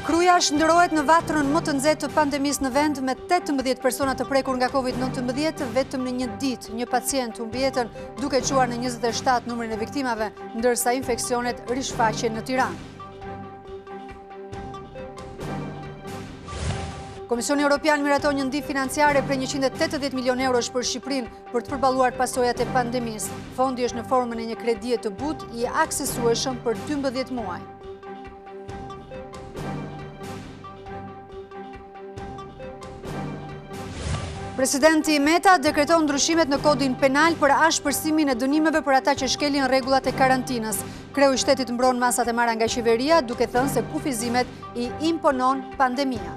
Kruja shndërrohet në vatrën më të nxehtë të pandemisë në vend me 18 persona të prekur nga Covid-19 vetëm në një ditë. Një pacient humbi jetën duke çuar në 27 numrin e viktimave, ndërsa infeksionet rishfaqen në Tiranë. Komisioni Evropian miraton një ndihmë financiare për 180 milion eurosh për Shqipërinë për të përballuar pasojat e pandemisë. Fondi është në formën e një kredie të butë i aksesueshëm për 12 muaj. Presidenti Meta dekreton ndryshimet në kodin penal për ashpërsimin e dënimeve për ata që shkelin rregullat e karantinës. Kreu i shtetit mbron masat e marra nga qeveria, duke thënë se kufizimet i imponon pandemia.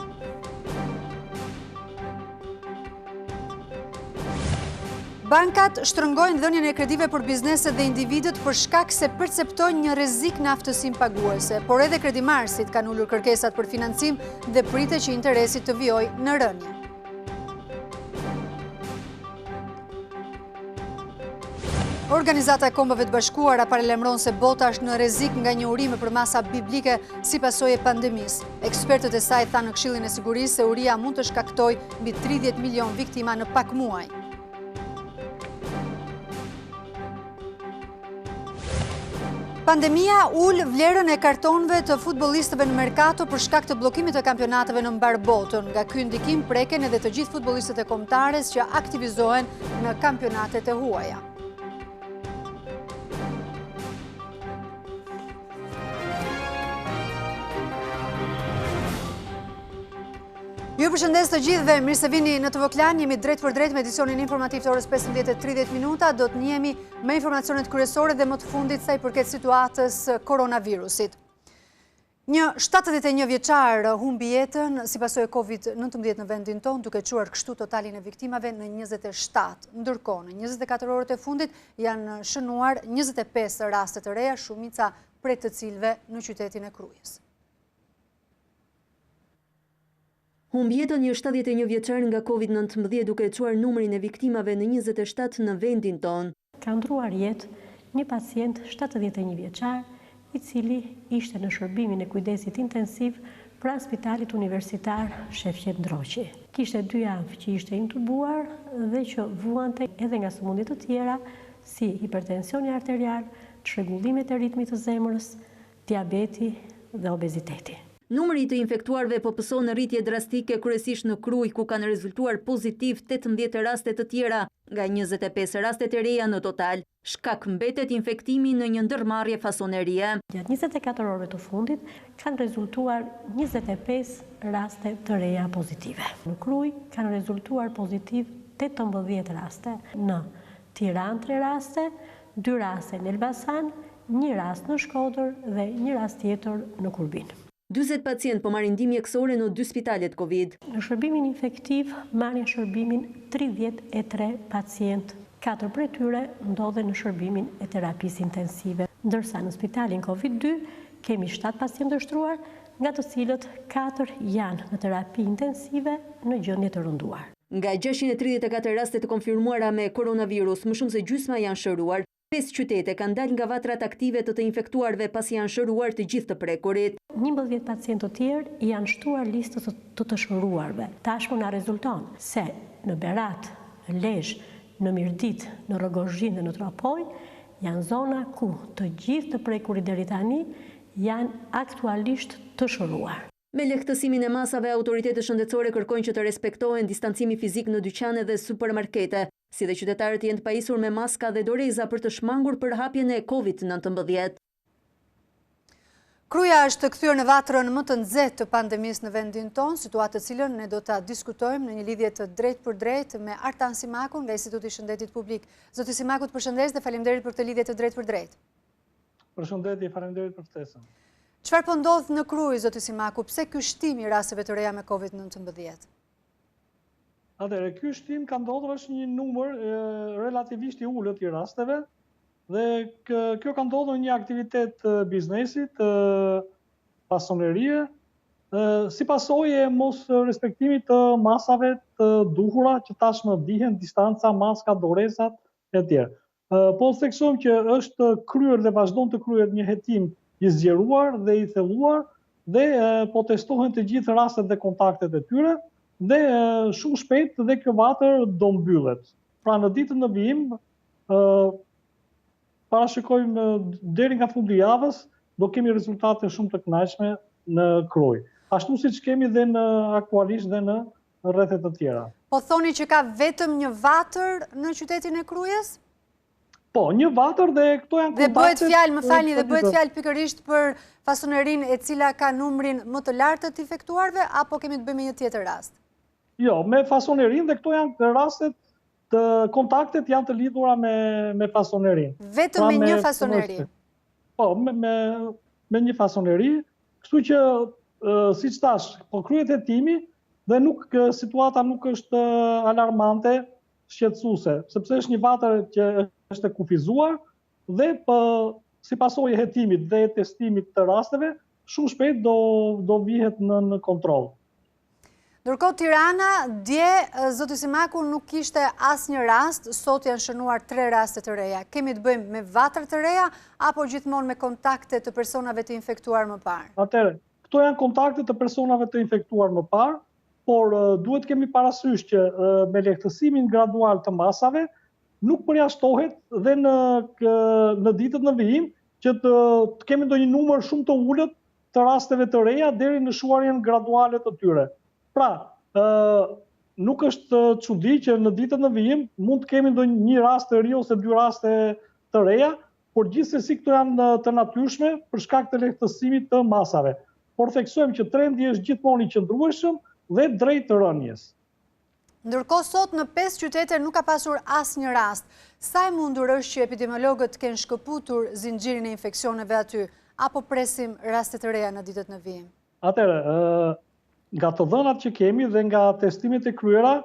Bankat shtrëngojnë dhënien e kredive për bizneset dhe individët për shkak se perceptojnë një rrezik në aftësinë paguese, por edhe kredimarësit kanë ulur kërkesat për financim dhe pritet që interesi të vijojë në rënje. Organizata e Kombëve të Bashkuara paralajmëron se bota është në rrezik nga një urime për masa biblike si pasojë e pandemisë. Ekspertët e saj thanë në Këshillin e Sigurisë se uria mund të shkaktojë mbi 30 milion viktima në pak muaj. Pandemia ul vlerën e kartonëve të futbollistëve në merkato për shkak të bllokimit të kampionateve në mbar botën. Nga ky ndikim preken edhe të gjithë futbollistët e kombëtares që aktivizohen në kampionatet e huaja. Ju përshëndes të gjithëve, mirë se vini në TV Klan, jemi drejt për drejt me edicionin informativ të orës 15:30 minuta, do të njemi me informacionet kryesore dhe më të fundit sa i përket situatës koronavirusit. Një 71 vjeçar humbi jetën si pasojë e Covid-19 në vendin tonë, duke çuar kështu totalin e viktimave në 27. Ndërkohë, në 24 orët e fundit janë shënuar 25 raste të reja, shumica prej të cilëve në qytetin e Krujës. Humbi jetën një 71 vjeçar nga Covid-19 duke e çuar numrin e viktimave në 27 në vendin tonë. Ka ndruar jetë një pacient 71 vjeçar, i cili ishte në shërbimin e kujdesit intensiv pranë Spitalit Universitar Shefqet Ndroqi. Kishte 2 javë që ishte intubuar dhe që vuante edhe nga sëmundje të tjera si hipertensioni arterial, çrregullimet e ritmit të zemrës, diabeti dhe obeziteti. Numri të infektuarve po pëson në rritje drastike, kryesisht në Krujë, ku kanë rezultuar pozitiv 18 raste të tjera, nga 25 rastet e reja në total. Shkak mbetet infektimi në një ndërmarrje fasonerie. Gjatë 24 orëve të fundit kanë rezultuar 25 raste të reja pozitive. Në Krujë kanë rezultuar pozitiv 18 raste, në Tiranë 3 raste, 2 raste në Elbasan, 1 rast në Shkodër dhe 1 rast tjetër në Kurbin. 40 pacient po marrin ndihmë mjekësore në 2 spitalet Covid. Në shërbimin infektiv marrin shërbimin 33 pacient. 4 prej tyre ndodhen në shërbimin e terapisë intensive, ndërsa në spitalin Covid-2 kemi 7 pacient të shtruar, nga të cilët 4 janë në terapi intensive në gjendje të rënduar. Nga 634 raste të konfirmuara me koronavirus, më shumë se gjysma janë shëruar. 5 qytete kanë dalë nga vatrat aktive të infektuarve pasi janë shëruar të gjithë të prekurit. 11 pacientë të tjerë janë shtuar listës të shëruarve. Tashmë na rezulton se në Berat, në Lezhë, në Mirdit, në Rogozhin dhe në Tropoj janë zona ku të gjithë të prekurit deri tani janë aktualisht të shëruar. Me lehtësimin e masave, autoritetet shëndetësore kërkojnë që të respektohen distancimi fizik në dyqane dhe supermarkete, si dhe qytetarët jenë të pajisur me maska dhe doreza për të shmangur për hapjen e Covid-19. Kruja është kthyer në vatrën më të nxehtë të pandemisë në vendin tonë, situatë të cilën ne do ta diskutojmë në një lidhje të drejtë për drejtë me Artan Simakun nga Instituti i Shëndetit Publik. Zoti Simakut, përshëndes dhe faleminderit për këtë lidhje të drejtë për drejtë. Përshëndetje, faleminderit për ftesën. Çfarë po ndodh në Krujë, zoti Simaku? Pse ky shtim i rasteve të reja me Covid-19? Atëherë, ky shtim ka ndodhur është një numër relativisht i ulët i rasteve dhe kjo ka ndodhur një aktivitet biznesit, pasonerie, si pasojë e mos respektimit të masave të duhura që tashmë dihen distanca, maska, dorezat e tjerë. Po theksojmë që është kryer dhe vazhdon të kryhet një hetim i zgjeruar dhe i thelluar dhe po testohen të gjithë rastet dhe kontaktet e tyre dhe shumë shpejt dhe kjo vatër do mbyllet. Pra në ditën në vijim, parashikojmë deri nga fundi javës do kemi rezultate shumë të kënaqshme në Kruj. Ashtu siç kemi dhe në aktualisht dhe në rrethet të tjera. Po thoni që ka vetëm një vatër në qytetin e Krujës? Po, një vatër dhe këto janë kontaktet... Dhe bëhet fjalë, më falni, dhe bëhet fjalë pikërisht për fasonerinë e cila ka numrin më të lartë të infektuarve, apo kemi të bëjmë një tjetër rast? Jo, me fasonerinë dhe këto janë rastet të kontaktet janë të lidhura me fasonerinë. Vetëm me një fasoneri? Po, me një fasoneri, kështu që, siç thash, po kryet hetimi dhe situata nuk është alarmante, shqetësuese, sepse është një vatër që është e kufizuar dhe si pasojë e hetimit dhe testimit të rasteve, shumë shpejt do vihet në kontroll. Ndërkohë Tirana, dje zoti Simaku nuk kishte asnjë rast, sot janë shënuar 3 raste të reja. Kemi të bëjmë me vatër të reja apo gjithmonë me kontakte të personave të infektuar më parë? Atëherë, këto janë kontakte të personave të infektuar më parë, por duhet kemi parasysh që me lehtësimin gradual të masave, nuk përjashtohet dhe në ditët në vijim që të kemi ndonjë numër shumë të ulët të rasteve të reja deri në shuarjen graduale të tyre. Pra, nuk është çudi që në ditët në vijim mund të kemi ndonjë një rast të ri ose 2 raste të reja, por gjithsesi këto janë të natyrshme për shkak të lehtësimit të masave. Por theksojmë që trendi është gjithmonë i qëndrueshëm dhe drejt rënjes. Ndërkohë sot në 5 qytete nuk ka pasur asnjë rast. Sa e mundur është që epidemiologët kenë shkëputur zinxhirin e infeksioneve aty, apo presim raste të reja në ditët në vijim? Atëherë, nga të dhënat që kemi dhe nga testimet e kryera,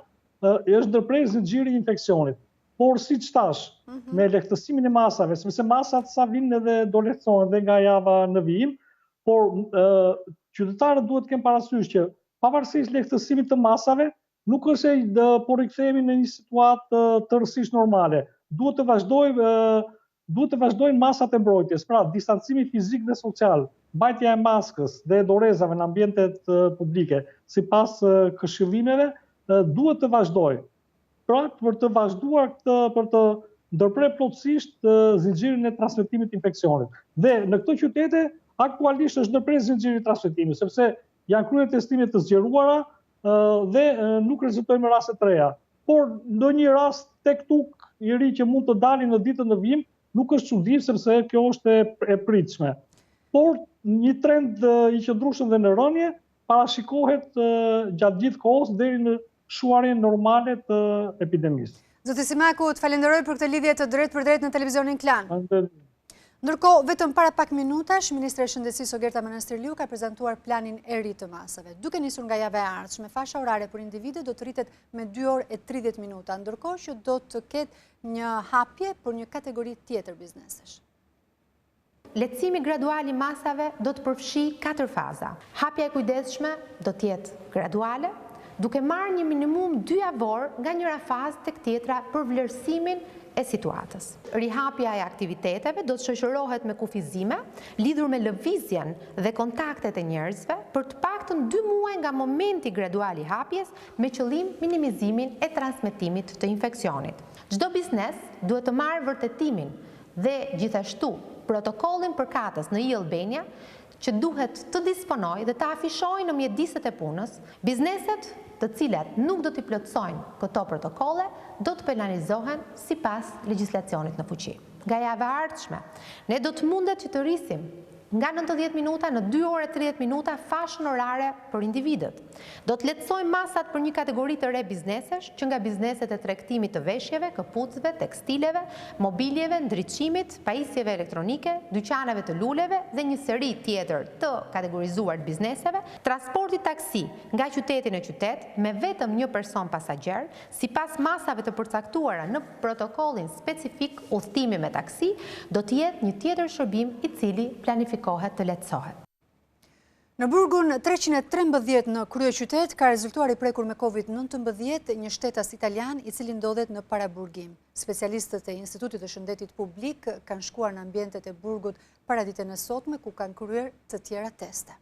është ndërprer zinxhiri i infeksionit. Por siç thash, me lehtësimin e masave, sepse masat sa vinë edhe do lehtësohen dhe nga java në vijim, por qytetarët duhet të kenë parasysh që pavarësisht lehtësimit të masave, nuk është se po rikthehemi në një situatë tërësisht normale. Duhet të vazhdojnë masat e mbrojtjes, pra distancimi fizik dhe social, mbajtja e maskës dhe dorezave në ambientet publike, sipas këshillimeve, duhet të vazhdojnë. Pra, për të vazhduar për të ndërprer plotësisht zinxhirin e transmetimit të infeksionit. Dhe në këto qytete aktualisht është ndërprer zinxhiri i transmetimit, sepse janë kryer testime të zgjeruara dhe nuk rezultojnë me raste të reja. Por ndonjë rast tek tuk i ri që mund të dalin në ditën në vijim, nuk është çudi sepse kjo është e pritshme. Por një trend i qëndrueshëm dhe në rënje parashikohet gjatë gjithë kohës deri në shuarjen normale të epidemisë. Zoti Simaku, të falenderoj për këtë lidhje të drejtë për drejtë në televizionin Klan. Ndërkohë, vetëm para pak minutash, Ministre e Shëndetësisë Ogerta Manastirliu ka prezantuar planin e ri të masave. Duke nisur nga java e ardhshme, fasha orare për individet do të rritet me 2 orë e 30 minuta, ndërkohë që do të ketë një hapje për një kategori tjetër biznesesh. Lehtësimi gradual i masave do të përfshi 4 faza. Hapja e kujdesshme do të jetë graduale, duke marrë një minimum 2 javor nga njëra fazë tek tjetra për vlerësimin e situatës. Rihapja e aktiviteteve do të shoqërohet me kufizime, lidhur me lëvizjen dhe kontaktet e njerëzve për të paktën 2 muaj nga momenti gradual i hapjes me qëllim minimizimin e transmetimit të infeksionit. Çdo biznes duhet të marrë vërtetimin dhe gjithashtu protokollin përkatës në e-Albania që duhet të disponojë dhe të afishojë në mjediset e punës. Bizneset të cilat nuk do t'i plotësojnë këto protokolle, do të penalizohen sipas legjislacionit në fuqi. Nga java e ardhshme, ne do të mundet që të rrisim nga 90 minuta në 2 orë e 30 minuta fashën orare për individët. Do të lehtësojmë masat për një kategori të re biznesesh, që nga bizneset e tregtimit të veshjeve, këpucëve, tekstileve, mobiljeve, ndriçimit, pajisjeve elektronike, dyqaneve të luleve dhe një seri tjetër të kategorizuar të bizneseve, transporti taksi nga qyteti në qytet me vetëm një person pasagjer, sipas masave të përcaktuara në protokollin specifik udhëtimi me taksi, do të jetë një tjetër shërbim i cili planifikohet të lehtësohet. Në burgun 313 në kryeqytet ka rezultuar i prekur me COVID-19 një shtetas italian i cili ndodhet në paraburgim. Specialistët e Institutit të Shëndetit Publik kanë shkuar në ambientet e burgut para ditën e sotme ku kanë kryer të tjera teste.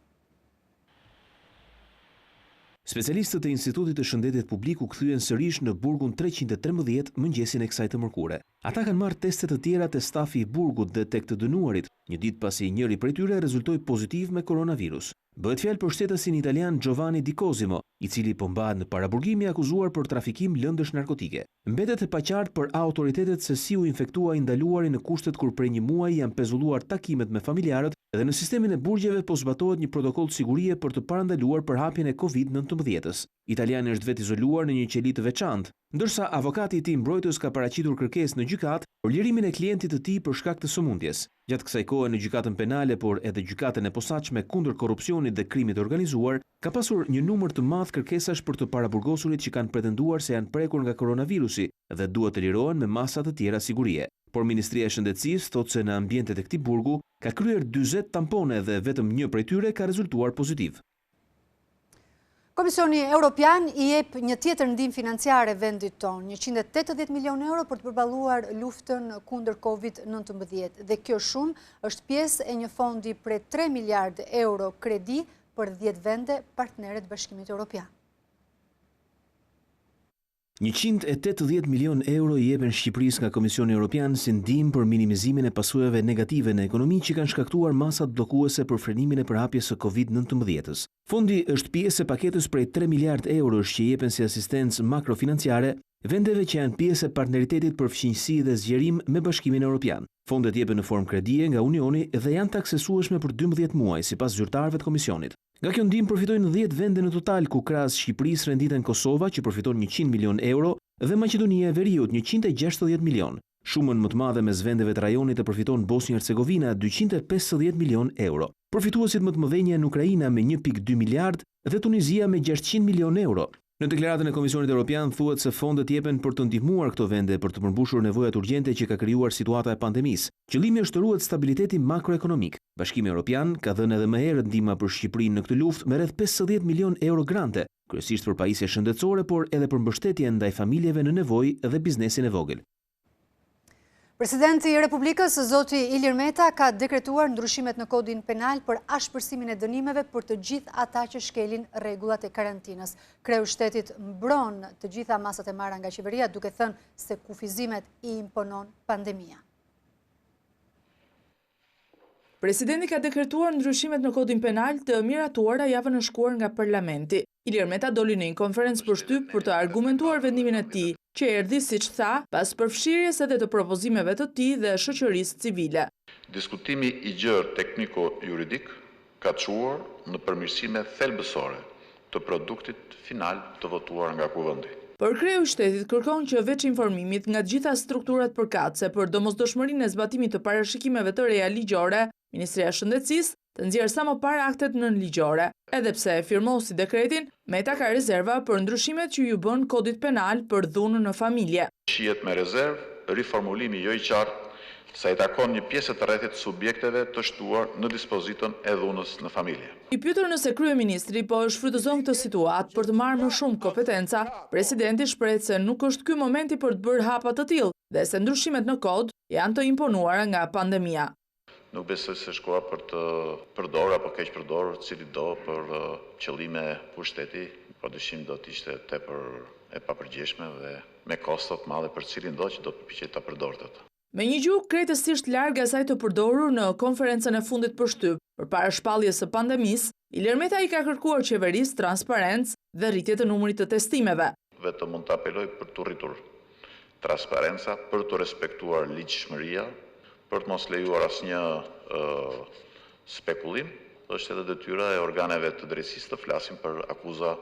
Specialistët e Institutit të Shëndetit Publik u kthyen sërish në burgun 313 mëngjesin e kësaj të mërkure. Ata kanë marrë teste të tjera te stafi i burgut dhe tek të dënuarit, një ditë pasi njëri prej tyre rezultoi pozitiv me koronavirus. Bëhet fjalë për shtetasin italian Giovanni Di Cosimo, i cili po mbahet në paraburgim i akuzuar për trafikim lëndësh narkotike. Mbetet e paqartë për autoritetet se si u infektua i ndaluari në kushtet kur prej një muaji janë pezulluar takimet me familjarët dhe në sistemin e burgjeve po zbatohet një protokoll sigurie për të parandaluar përhapjen e COVID-19. Italiani është vetë izoluar në një qeli të veçantë, ndërsa avokati i tij mbrojtës ka paraqitur kërkesë në gjykatë për lirimin e klientit të tij për shkak të sëmundjes. Gjatë kësaj kohe në gjykatën penale, por edhe gjykatën e posaçme kundër korrupsionit dhe krimit organizuar, ka pasur një numër të madh kërkesash për të paraburgosurit që kanë pretenduar se janë prekur nga koronavirusi dhe duhet të lirohen me masa të tjera sigurie. Por Ministria e Shëndetësisë thotë se në ambientet e këtij burgu ka kryer 40 tampone dhe vetëm një prej tyre ka rezultuar pozitiv. Komisioni Europian i jep një tjetër ndihmë financiare vendit tonë, 180 milion euro për të përballuar luftën kundër COVID-19 dhe kjo shumë është pjesë e një fondi prej 3 miliardë euro kredi për 10 vende partnere të Bashkimit Evropian. 180 milion euro i jepen Shqipërisë nga Komisioni Evropian si ndihmë për minimizimin e pasojave negative në ekonomi që kanë shkaktuar masat bllokuese për frenimin e përhapjes së COVID-19. Fondi është pjesë e paketës prej 3 miliardë eurosh që jepen si asistencë makrofinanciare vendeve që janë pjesë e partneritetit për fqinjësi dhe zgjerim me Bashkimin Evropian. Fondet jepen në formë kredie nga Unioni dhe janë të aksesueshme për 12 muaj sipas zyrtarëve të komisionit. Nga kjo ndihmë përfitojnë 10 vende në total, ku krahas Shqipërisë renditen Kosova që përfiton 100 milion euro dhe Maqedonia e Veriut 160 milion. Shumën më të madhe mes vendeve të rajonit e përfiton Bosnia-Hercegovina 250 milion euro. Përfituesit më të mëdhenj janë Ukraina me 1.2 miliard dhe Tunizia me 600 milion euro. Në deklaratën e Komisionit Evropian thuhet se fondet jepen për të ndihmuar këto vende për të përmbushur nevojat urgjente që ka krijuar situata e pandemisë. Qëllimi është të ruhet stabiliteti makroekonomik. Bashkimi Evropian ka dhënë edhe më herët ndihma për Shqipërinë në këtë luftë me rreth 50 milion euro grante, kryesisht për pajisje shëndetësore, por edhe për mbështetje ndaj familjeve në nevojë dhe biznesin e vogël. Presidenti i Republikës, zoti Ilir Meta, ka dekretuar ndryshimet në kodin penal për ashpërsimin e dënimeve për të gjithë ata që shkelin rregullat e karantinës. Kreu shtetit mbron të gjitha masat e marra nga qeveria, duke thënë se kufizimet i imponon pandemia. Presidenti ka dekretuar ndryshimet në kodin penal të miratuara javën e shkuar nga parlamenti. Ilir Meta doli në një konferencë për shtyp për të argumentuar vendimin e tij, që erdhi, siç tha, pas përfshirjes edhe të propozimeve të tij dhe shoqërisë civile. Diskutimi i gjerë tekniko-juridik ka çuar në përmirësime thelbësore të produktit final të votuar nga Kuvendi. Por kreu i shtetit kërkon që veç informimit nga të gjitha strukturat përkatëse për domosdoshmërinë e zbatimit të parashikimeve të reja ligjore, Ministria e Shëndetësisë të nxjerrë sa më parë aktet nënligjore. Edhe pse e firmosi dekretin, Meta ka rezerva për ndryshimet që ju bën kodit penal për dhunën në familje. Shihet me rezervë riformulimi jo i qartë sa i takon një pjesë të rrethit subjekteve të shtuar në dispozitën e dhunës në familje. I pyetur nëse kryeministri po shfrytëzon këtë situatë për të marrë më shumë kompetenca, presidenti shpreh se nuk është ky momenti për të bërë hapa të tillë dhe se ndryshimet në kod janë të imponuara nga pandemia. Nuk besoj se shkoa për të përdorur apo keq përdorur cili do për qëllime pushteti, padyshim do të ishte tepër e papërgjeshme dhe me kosto të mëdha për cilin do që do të përpiqet ta përdorte atë. Me një gjuhë krejtësisht larg asaj të përdorur në konferencën e fundit për shtyp, përpara shpalljes së pandemisë, Ilir Meta i ka kërkuar qeverisë transparencë dhe rritje të numrit të testimeve. Vetëm mund të apeloj për të rritur transparenca, për të respektuar ligjshmëria, për të mos lejuar asnjë spekullim, është edhe detyra e organeve të drejtësisë të flasin për akuza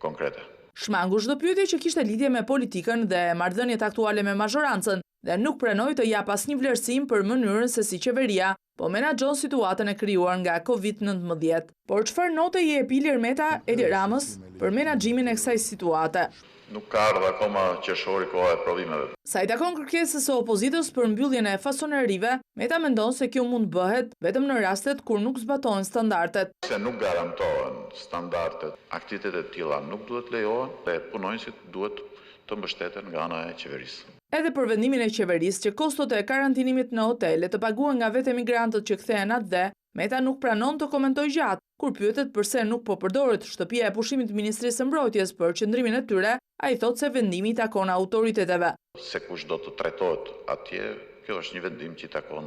konkrete. Shmangu çdo pyetje që kishte lidhje me politikën dhe marrëdhëniet aktuale me mazhorancën dhe nuk pranoi të jap asnjë vlerësim për mënyrën se si qeveria po menaxhon situatën e krijuar nga COVID-19. Por çfarë note i jep Ilir Meta Edi Ramës për menaxhimin e kësaj situate? Nuk ka ardhur akoma qershori koha e provimeve. Sa i takon kërkesës së opozitës për mbylljen e fasonerive, Meta mendon se kjo mund bëhet vetëm në rastet kur nuk zbatohen standardet. Se nuk garantohen standardet, aktivitetet e tilla nuk duhet lejohen dhe punonjësit duhet të mbështeten nga ana e qeverisë. Edhe për vendimin e qeverisë që kostot e karantinimit në hotele të paguhen nga vetë emigrantët që kthehen atje, Meta nuk pranon të komentoj gjatë, kur pyetet përse nuk po përdoret shtëpia e pushimit të Ministrisë së Mbrojtjes për qëndrimin e tyre, ai thotë se vendimi i takon autoriteteve. Se kush do të trajtohet atje, kjo është një vendim që i takon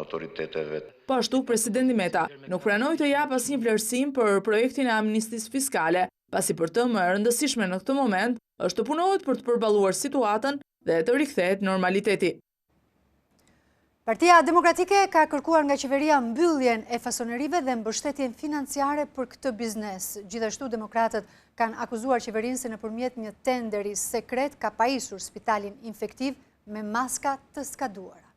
autoriteteve. Po ashtu, presidenti Meta nuk pranoi të jap asnjë vlerësim për projektin e amnistisë fiskale, pasi për të më e rëndësishme në këtë moment është të punohet për të përballuar situatën dhe të rikthehet normaliteti. Partia Demokratike ka kërkuar nga qeveria mbylljen e fasonerive dhe mbështetjen financiare për këtë biznes. Gjithashtu, demokratët kanë akuzuar qeverinë se nëpërmjet një tenderi sekret ka pajisur spitalin infektiv me maska të skaduara.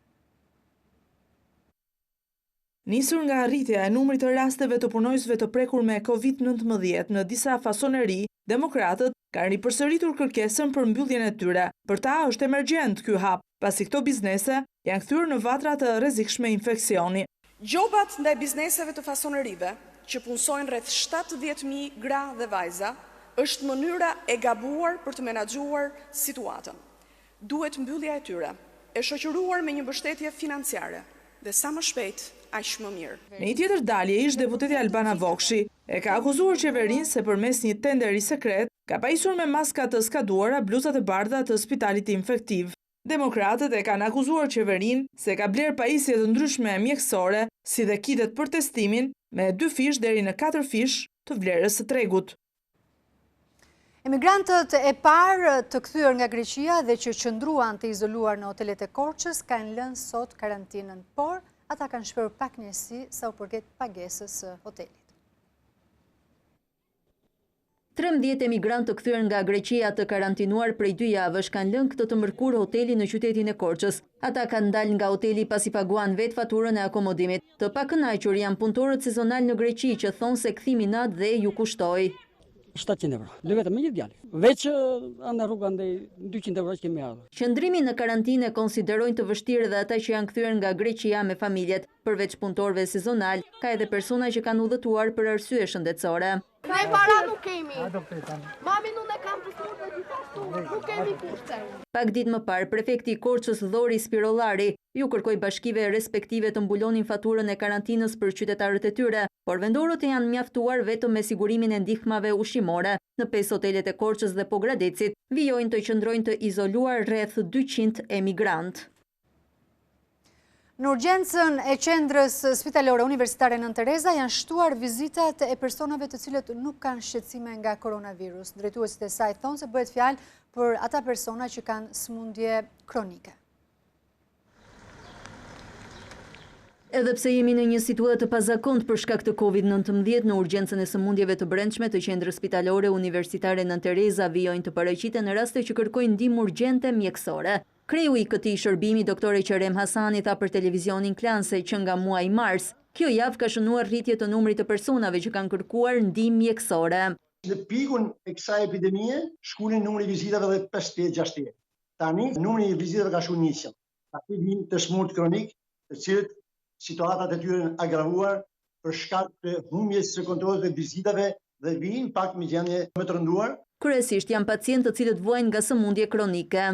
Nisur nga arritja e numrit të rasteve të punojësve të prekur me COVID-19 në disa fasoneri, demokratët kanë ripërsëritur kërkesën për mbylljen e tyre. Për ta është emergjent ky hap, pasi këto biznese janë kthyer në vatra të rrezikshme infeksioni. Gjobat ndaj bizneseve të fasonerive, që punësojnë rreth 70.000 gra dhe vajza, është mënyra e gabuar për të menaxhuar situatën. Duhet mbyllja e tyre, e shoqëruar me një mbështetje financiare, dhe sa më shpejt, aq më mirë. Në një tjetër dalje, ish deputeti Albana Vokshi e ka akuzuar qeverinë se përmes një tenderi sekret ka pajisur me maska të skaduara bluzat e bardha të spitalit infektiv. Demokratët e kanë akuzuar qeverinë se ka bler pajisje të ndryshme mjekësore, si dhe kitet për testimin, me 2 fish deri në 4 fish të vlerës së tregut. Emigrantët e parë të kthyer nga Greqia dhe që qëndruan të izoluar në hotelet e Korçës kanë lënë sot karantinën, por ata kanë shprehur pakënaqësi sa u përket pagesës së hotelit. 13 emigrantë të kthyer nga Greqia të karantinuar prej 2 javësh kanë lënë këtë të mërkurë hotelin në qytetin e Korçës. Ata kanë dalë nga hoteli pasi paguan vetë faturën e akomodimit. Të pakënaqur janë punëtorët sezonal në Greqi që thonë se kthimi natë dhe ju kushtoi 700 euro. Vetëm me një djalë. Veç anë rruga ndaj 200 euro që kemi ardhur. Qëndrimin në karantinë konsiderojnë të vështirë dhe ata që janë kthyer nga Greqia me familjet. Përveç punëtorëve sezonal, ka edhe persona që kanë udhëtuar për arsye shëndetësore. Ne para nuk kemi. Mami nuk e kam përsur dhe gjithashtu nuk kemi kushte. Pak ditë më parë, prefekti i Korçës Dhori Spirollari ju kërkoi bashkive respektive të mbulonin faturën e karantinës për qytetarët e tyre, por vendorët janë mjaftuar vetëm me sigurimin e ndihmave ushqimore. Në 5 hotelet e Korçës dhe Pogradecit vijojnë të qëndrojnë të izoluar rreth 200 emigrantë. Në urgjencën e qendrës spitalore universitare Nën Tereza janë shtuar vizitat e personave të cilët nuk kanë shqetësime nga koronavirus. Drejtuesit e saj thonë se bëhet fjalë për ata persona që kanë sëmundje kronike. Edhe pse jemi në një situatë të pazakont për shkak të COVID-19, në urgjencën e sëmundjeve të brendshme të qendrës spitalore universitare Nën Tereza vijojnë të paraqiten në raste që kërkojnë ndihmë urgjente mjekësore. Kreu i këtij shërbimi, doktore Qerem Hasani, tha për televizionin Klan se që nga muaji mars, kjo javë ka shënuar rritje të numrit të personave që kanë kërkuar ndihmë mjekësore. Në pikun e kësaj epidemie, shkunin numri i vizitave dhe 50-60. Tani numri i vizitave ka shkuar 100. Ati vinë të smurt kronik, të cilët situatat e tyre agravuar për shkak të humbjes së kontrollit të vizitave dhe vinë pak me gjendje më të rënduar. Kryesisht janë pacientë të cilët vuajnë nga sëmundje kronike.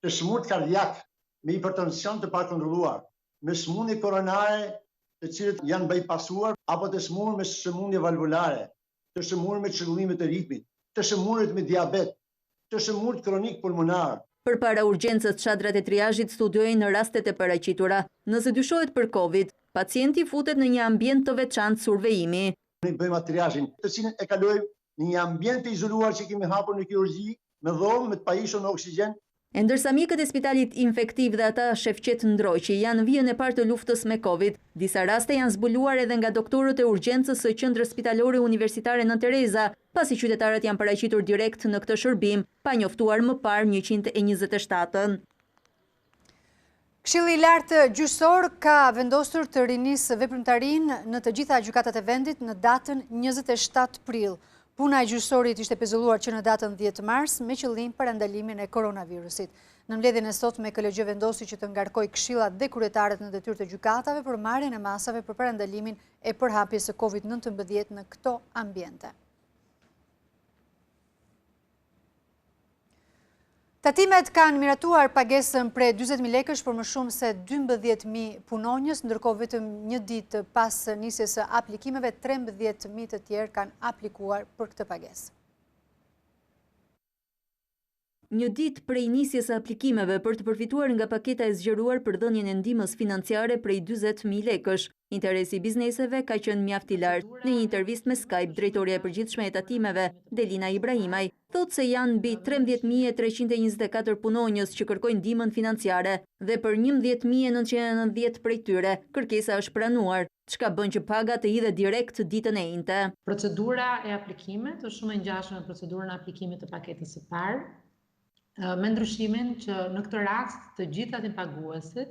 Të smurt kardiak me hipertension të pakontrolluar, me sëmundje koronare të cilët janë bypassuar apo të smur me sëmundje valvulare, të smur me çrregullime të ritmit, të smur me diabet, të smur kronik pulmonar. Përpara urgjencës, çadrat e triazhit studiojnë rastet e paraqitura. Nëse dyshohet për Covid, pacienti futet në një ambient të veçantë survejimi. Ne bëjmë triazhin, të cilën e kalojmë në një ambient të izoluar që kemi hapur në kirurgji, me dhomë, me të pajisur me oksigjen. E ndërsa mjekët e spitalit infektiv dhe ata shefqet ndroqi janë vijën e parë të luftës me Covid, disa raste janë zbuluar edhe nga doktorët e urgjencës së qendrës spitalore universitare Nën Tereza, pasi qytetarët janë paraqitur direkt në këtë shërbim, pa njoftuar më parë 127-ën. Këshilli i lartë gjyqësor ka vendosur të rinisë veprimtarinë në të gjitha gjykatat e vendit në datën 27 prill. Puna e gjyqësorit ishte pezulluar që në datën 10 mars me qëllim parandalimin e koronavirusit. Në mbledhjen e sotme KLG vendosi që të ngarkojë këshillat dhe kryetarët në detyrë të gjykatave për marrjen e masave për parandalimin e përhapjes së COVID-19 në këto ambiente. Tatimet kanë miratuar pagesën prej 20.000 lekësh për më shumë se 12.000 punonjës, ndërkohë vetëm një ditë pas nisjes së aplikimeve, 13.000 të tjerë kanë aplikuar për këtë pagesë. Një ditë prej nisjes së aplikimeve për të përfituar nga paketa e zgjeruar për dhënien e ndihmës financiare prej 40.000 lekësh, interesi i bizneseve ka qenë mjaft i lartë. Në një intervistë me Skype, drejtoria e përgjithshme e tatimeve, Delina Ibrahimaj, thotë se janë mbi 13.324 punonjës që kërkojnë ndihmën financiare dhe për 11.990 prej tyre kërkesa është pranuar, çka bën që paga të hidhet direkt ditën e njëjtë. Procedura e aplikimit është shumë e ngjashme me procedurën e aplikimit të paketës së parë, me ndryshimin që në këtë rast të gjithë ato paguesit,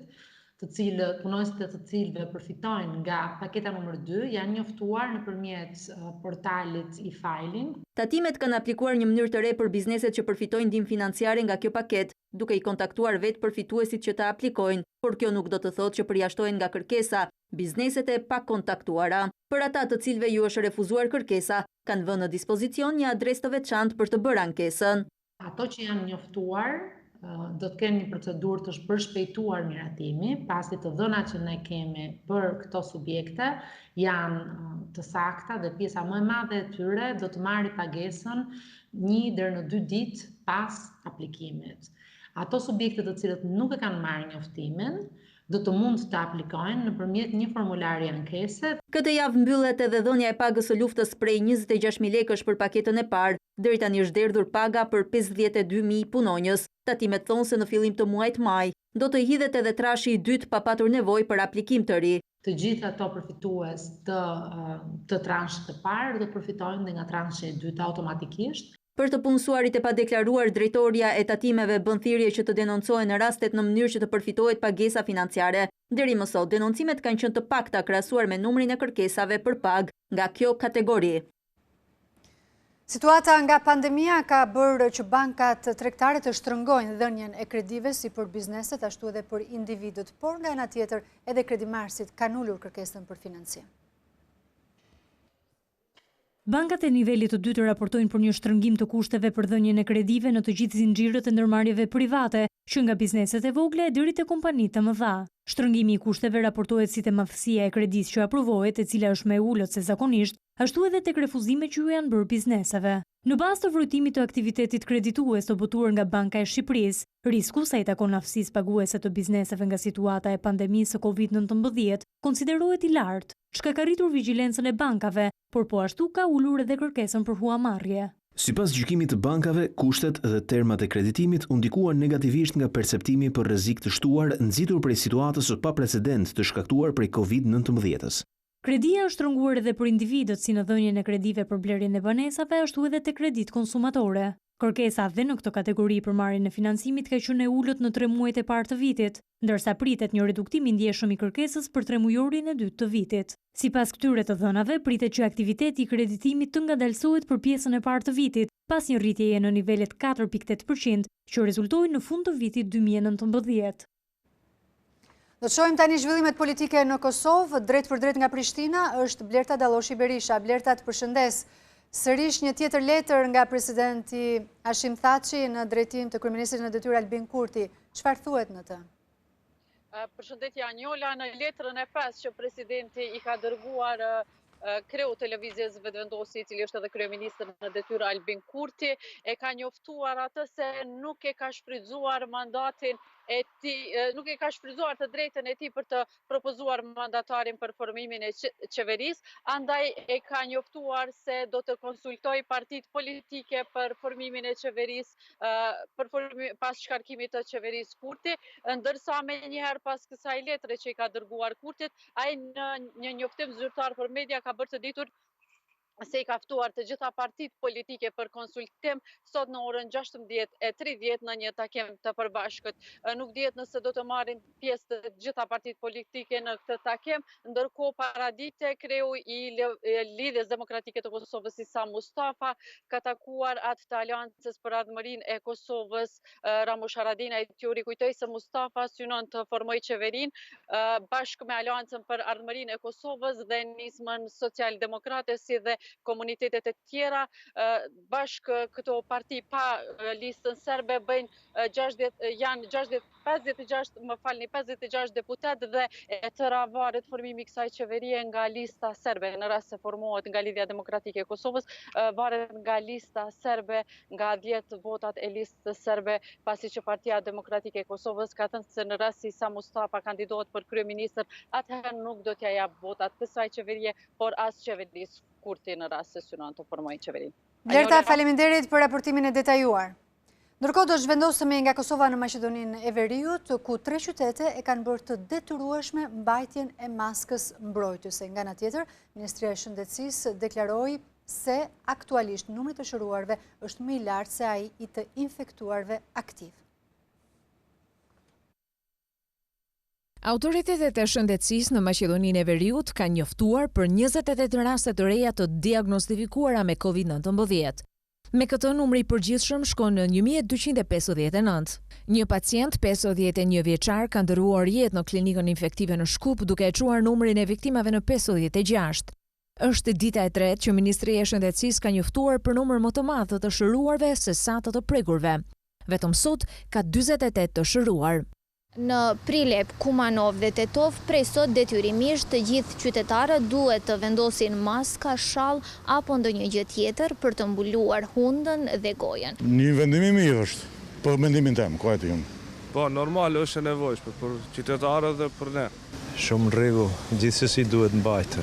punonësit të cilëve përfitojnë nga paketa numër 2 janë njoftuar nëpërmjet portalit e-filing. Tatimet kanë aplikuar një mënyrë të re për bizneset që përfitojnë ndihmë financiare nga kjo paketë, duke i kontaktuar vetë përfituesit që ta aplikojnë, por kjo nuk do të thotë që përjashtohen nga kërkesa bizneset e pakontaktuara. Për ata të cilëve ju është refuzuar kërkesa, kanë vënë në dispozicion një adresë të veçantë për të bërë ankesën. Ato që janë njoftuar do të kenë një procedurë të përshpejtuar miratimi, pasi të dhënat që ne kemi për këto subjekte janë të sakta dhe pjesa më e madhe e tyre do të marrë pagesën 1 deri në 2 ditë pas aplikimit. Ato subjekte të cilët nuk e kanë marrë njoftimin do të mund të aplikojnë nëpërmjet një formulari ankese. Këtë javë mbyllet edhe dhënia e pagës së luftës prej 26.000 lekësh për paketën e parë. Deri tani është derdhur paga për 52.000 punonjës. Tatimet thonë se në fillim të muajit maj do të hidhet edhe trashi i dytë pa patur nevojë për aplikim të ri. Të gjithë ato përfitues të transhit të parë do të përfitojnë dhe nga transhi i dytë automatikisht. Për të punësuarit e padeklaruar, drejtoria e tatimeve bën thirrje që të denoncohen rastet në mënyrë që të përfitohet pagesa financiare. Deri më sot, denoncimet kanë qenë të pakta krahasuar me numrin e kërkesave për pagë nga kjo kategori. Situata nga pandemia ka bërë që bankat tregtare të shtrëngojnë dhënien e kredive si për bizneset, ashtu edhe për individët, por nga ana tjetër edhe kredimarësit kanë ulur kërkesën për financim. Bankat e nivelit të dytë raportojnë për një shtrëngim të kushteve për dhënien e kredive në të gjithë zinxhirët e ndërmarrjeve private, që nga bizneset e vogla deri te kompanitë të mëdha. Shtrëngimi i kushteve raportohet si te madhësia e kredisë që aprovohet, e cila është më e ulët se zakonisht, ashtu edhe tek refuzimet që ju janë bërë bizneseve. Në bazë të vërtimit të aktivitetit kreditues të botuar nga Banka e Shqipërisë, risku sa i takon aftësisë paguese të bizneseve nga situata e pandemisë së Covid-19 konsiderohet i lartë, çka ka rritur vigjilencën e bankave, por po ashtu ka ulur edhe kërkesën për huamarrje. Sipas gjykimit të bankave, kushtet dhe termat e kreditimit u ndikuan negativisht nga perceptimi për rrezik të shtuar nxitur prej situatës së paprecedent të shkaktuar prej Covid-19. Kredia është shtrënguar edhe për individët si në dhënien e kredive për blerjen e banesave, ashtu edhe te kredit konsumatore. Kërkesa dhe në këtë kategori për marrjen e financimit ka qenë e ulët në 3 muajt e parë të vitit, ndërsa pritet një reduktim i ndjeshëm i kërkesës për 3 mujorin e dytë të vitit. Sipas këtyre të dhënave, pritet që aktiviteti i kreditimit të ngadalësohet për pjesën e parë të vitit, pas një rritjeje në nivelet 4.8% që rezultoi në fund të vitit 2019. Do të shohim tani zhvillimet politike në Kosovë. Drejt për drejt nga Prishtina është Blerta Dalloshi Berisha. Blerta, të përshëndes. Sërish një tjetër letër nga presidenti Hashim Thaçi në drejtim të kryeministrit në detyrë Albin Kurti. Çfarë thuhet në të? Përshëndetje Anjola, në letrën e 5 që presidenti i ka dërguar kreu televizjes vetëvendosi, i cili është edhe kryeministri në detyrë Albin Kurti, e ka njoftuar atë se nuk e ka shfrytzuar mandatin e tij, nuk e ka shfrytzuar të drejtën e tij për të propozuar mandatarin për formimin e qeverisë, andaj e ka njoftuar se do të konsultoj partitë politike për formimin e qeverisë pas shkarkimit të qeverisë Kurti, ndërsa me njëherë pas kësaj letre që i ka dërguar Kurtit, ai në një njoftim zyrtar për media ka bërë të ditur se i ka ftuar të gjitha partitë politike për konsultim sot në orën 16:30 në një takim të përbashkët. Nuk dihet nëse do të marrin pjesë të gjitha partitë politike në këtë takim, ndërkohë paradite kreu i Lidhjes Demokratike të Kosovës Isa Mustafa ka takuar atë të Aleancës për Ardhmërinë e Kosovës Ramush Haradinaj. Ju rikujtoj se Mustafa synon të formojë qeverinë bashkë me Aleancën për Ardhmërinë e Kosovës dhe Nismën Social-Demokrate si dhe komunitetet e tjera, bashkë këto parti pa listën serbe janë 56 deputet dhe e tëra varet formimi kësaj qeverie nga lista serbe. Në rast se formohet nga Lidhja Demokratike e Kosovës, varet nga lista serbe, nga 10 votat e listës serbe, pasi që Partia Demokratike e Kosovës ka thënë se në rast se Sa Mustafa kandidohet për kryeministër, atëherë nuk do t'ja jap votat kësaj qeverie, por as qeverisë Kurti në rast se synon të formojë qeverinë. Blerta, faleminderit për raportimin e detajuar. Ndërkohë do zhvendosemi nga Kosova në Maqedoninë e Veriut, ku 3 qytete e kanë bërë të detyrueshme mbajtjen e maskës mbrojtëse. Nga ana tjetër, Ministria e Shëndetësisë deklaroi se aktualisht numri të shëruarve është më i lartë se ai i të infektuarve aktiv. Autoritetet e shëndetësisë në Maqedoninë e Veriut kanë njoftuar për 28 raste të reja të diagnostifikuara me COVID-19. Me këtë numri i përgjithshëm shkon në 1259. Një pacient 51 vjeçar ka ndëruar jetë në klinikën infektive në Shkup duke e çuar numrin e viktimave në 56. Është dita e tretë që Ministria e Shëndetësisë ka njoftuar për numër më të madh të shëruarve se sa të prekurve. Vetëm sot ka 48 të shëruar. Në Prilep, Kumanov dhe Tetov, prej sot detyrimisht të gjithë qytetarët duhet të vendosin maska, shall apo ndonjë gjë tjetër për të mbuluar hundën dhe gojen. Një vendim i mirë është, për mendimin tem, ku e ti unë. Po, normal është e nevojshme për qytetarët dhe për ne. Shumë rregull, gjithsesi duhet mbajtur.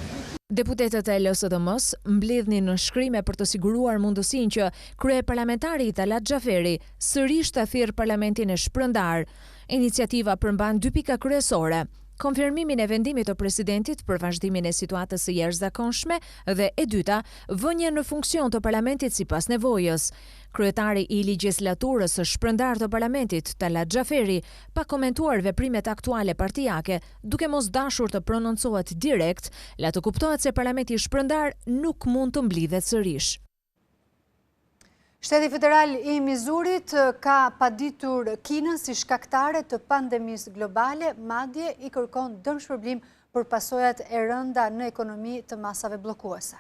Deputetët e LSDM-s mbledhnin në shkrime për të siguruar mundësinë që kryeparlamentari Talat Xhaferi sërish të thirrë parlamentin e shpërndar. Iniciativa përmban 2 pika kryesore: konfirmimin e vendimit të presidentit për vazhdimin e situatës së jashtëzakonshme dhe e dyta, vënien në funksion të parlamentit sipas nevojës. Kryetari i legjislaturës së shpërndar të parlamentit, Talat Xhaferi, pa komentuar veprimet aktuale partijake, duke mos dashur të prononcohet direkt, la të kuptohet se parlamenti shpërndar nuk mund të mblidhet sërish. Shteti Federal i Mizurit ka paditur Kinën si shkaktare të pandemisë globale, madje i kërkon dëmshpërblim për pasojat e rënda në ekonomi të masave bllokuese.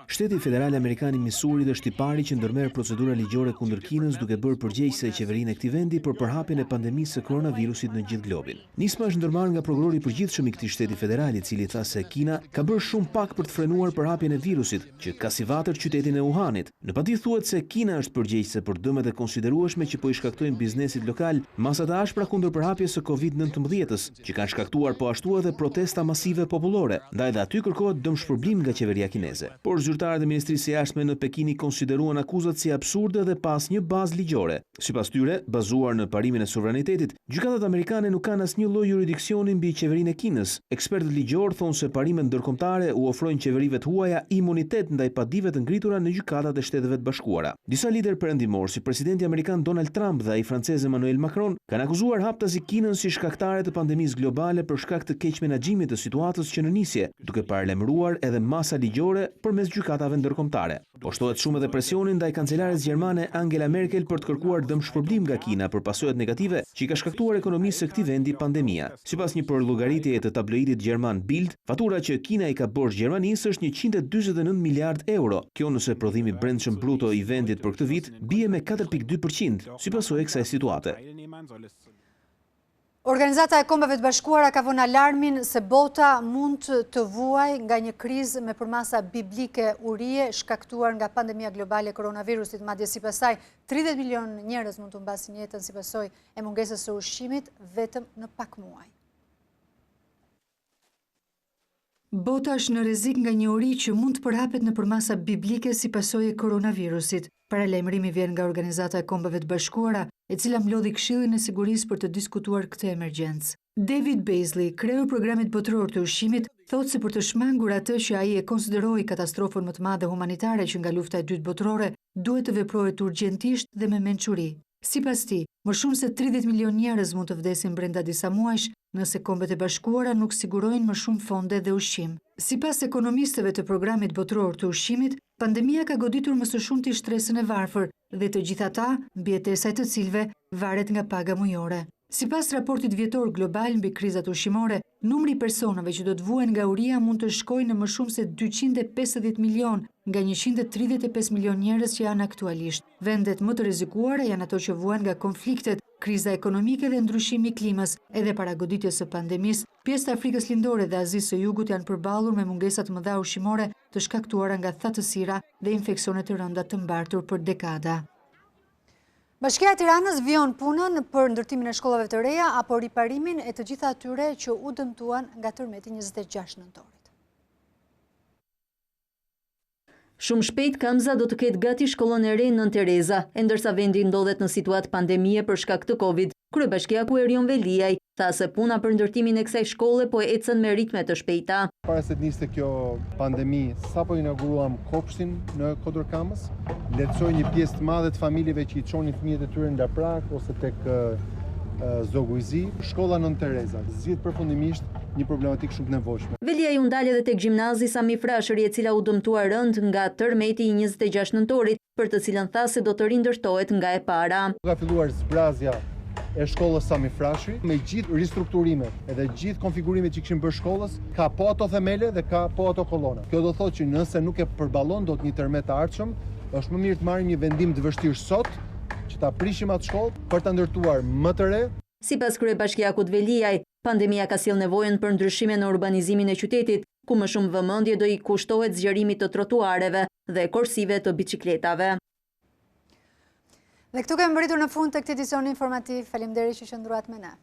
Shteti Federal Amerikan i Misurit është i pari që ndërmerr procedura ligjore kundër Kinës duke bërë përgjegjëse qeverinë e këtij vendi për përhapjen e pandemisë së koronavirusit në gjithë globin. Nisma është ndërmarrë nga prokurori i përgjithshëm i këtij shteti federal, i cili tha se Kina ka bërë shumë pak për të frenuar përhapjen e virusit, që ka si vatër qytetin e Wuhanit. Në padit thuhet se Kina është përgjegjëse për dëmet e konsiderueshme që po i shkaktojnë biznesit lokal masat e ashpra kundër përhapjes së COVID-19-s, që kanë shkaktuar po ashtu edhe protesta masive popullore. Ndaj dhe aty kërkohet dëmshpërblim nga qeveria kineze. Por zyrtarët e Ministrisë së Jashtme në Pekin i konsideruan akuzat si absurde dhe pas një bazë ligjore. Sipas tyre, bazuar në parimin e sovranitetit, gjykatat amerikane nuk kanë asnjë lloj juridiksioni mbi qeverinë e Kinës. Ekspertët ligjor thonë se parimet ndërkombëtare u ofrojnë qeverive të huaja imunitet ndaj padive të ngritura në gjykatat e Shteteve të Bashkuara. Disa lider perëndimor, si presidenti amerikan Donald Trump dhe ai francez Emmanuel Macron, kanë akuzuar haptazi Kinën si shkaktare të pandemisë globale për shkak të keq menaxhimit të situatës që në nisje, duke paralajmëruar edhe masa ligjore përmes gjykatave ndërkombëtare. Po shtohet shumë edhe presioni ndaj kancelares gjermane Angela Merkel për të kërkuar dëmshpërblim nga Kina për pasojat negative që i ka shkaktuar ekonomisë së këtij vendi pandemia. Sipas një përllogëritjeje të tabloidit gjerman Bild, fatura që Kina i ka borxh Gjermanisë është 149 miliard euro. Kjo nëse prodhimi brendshëm bruto i vendit për këtë vit bie me 4.2%, si pasojë kësaj situate. Organizata e Kombeve të Bashkuara ka vënë alarmin se bota mund të vuajë nga një krizë me përmasa biblike urie shkaktuar nga pandemia globale e koronavirusit. Madje sipas saj, 30 milion njerëz mund të mbasin jetën si pasojë e mungesës së ushqimit vetëm në pak muaj. Bota është në rrezik nga një uri që mund të përhapet në përmasa biblike si pasojë e koronavirusit. Paralajmërimi vjen nga Organizata e Kombeve të Bashkuara, e cila mlodhi Këshillin e Sigurisë për të diskutuar këtë emergjencë. David Beasley, kreu i programit botëror të ushqimit, thotë se për të shmangur atë që ai e konsideroi katastrofën më të madhe humanitare që nga lufta e dytë botërore, duhet të veprohet urgjentisht dhe me mençuri. Sipas tij, më shumë se 30 milion njerëz mund të vdesin brenda disa muajsh nëse Kombet e Bashkuara nuk sigurojnë më shumë fonde dhe ushqim. Sipas ekonomistëve të programit botëror të ushqimit, pandemia ka goditur më së shumti shtresën e varfër dhe të gjithë ata, mbi etesaj të cilëve varet nga paga mujore. Sipas raportit vjetor global mbi krizat ushqimore, numri i personave që do të vuajnë nga uria mund të shkojë në më shumë se 250 milion nga 135 milion njerëz që janë aktualisht. Vendet më të rrezikuara janë ato që vuajnë nga konfliktet, kriza ekonomike dhe ndryshimi i klimës. Edhe para goditjes së pandemisë, pjesë të Afrikës Lindore dhe Azisë së Jugut janë përballur me mungesa të mëdha ushqimore të shkaktuara nga thatësira dhe infeksione të rënda të mbartur për dekada. Bashkia e Tiranës vijon punën për ndërtimin e shkollave të reja apo riparimin e të gjitha atyre që u dëmtuan nga tërmeti 26 nëntorit. Shumë shpejt Hamzaj do të ketë gati shkollën e re Nën Tereza, e ndërsa vendi ndodhet në situatë pandemie për shkak të Covid. Kryebashkiaku Erion Veliaj tha se puna për ndërtimin e kësaj shkolle po ecën me ritme të shpejta. Para se të niste kjo pandemi, sapo inauguruam kopshtin në Kodërkamës, lehtësoi një pjesë të madhe të familjeve që i çonin fëmijët e tyre nga Prag ose tek Zogujzi. Shkolla Nën Tereza zgjidh përfundimisht një problematikë shumë të nevojshme. Veliaj u ndal edhe tek gjimnazi Sami Frashëri, e cila u dëmtua rënd nga tërmeti i 26 nëntorit, për të cilën tha se do të rindërtohet nga e para. Ka filluar zbrazja e shkollës Sami Frashëri, me gjithë ristrukturimet edhe gjithë konfigurimet që kishin bërë shkollës, ka po ato themele dhe ka po ato kolona. Kjo do thotë që nëse nuk e përballon dot një tërmet të ardhshëm, është më mirë të marrim një vendim të vështirë sot, që ta prishim atë shkollë për ta ndërtuar më të re. Sipas kryebashkiakut Veliaj, pandemia ka sjellë nevojën për ndryshime në urbanizimin e qytetit, ku më shumë vëmendje do i kushtohet zgjerimit të trotuareve dhe korsive të biçikletave. Dhe këtu kemi mbërritur në fund të këtij edicioni informativ. Faleminderit që qëndruat me ne.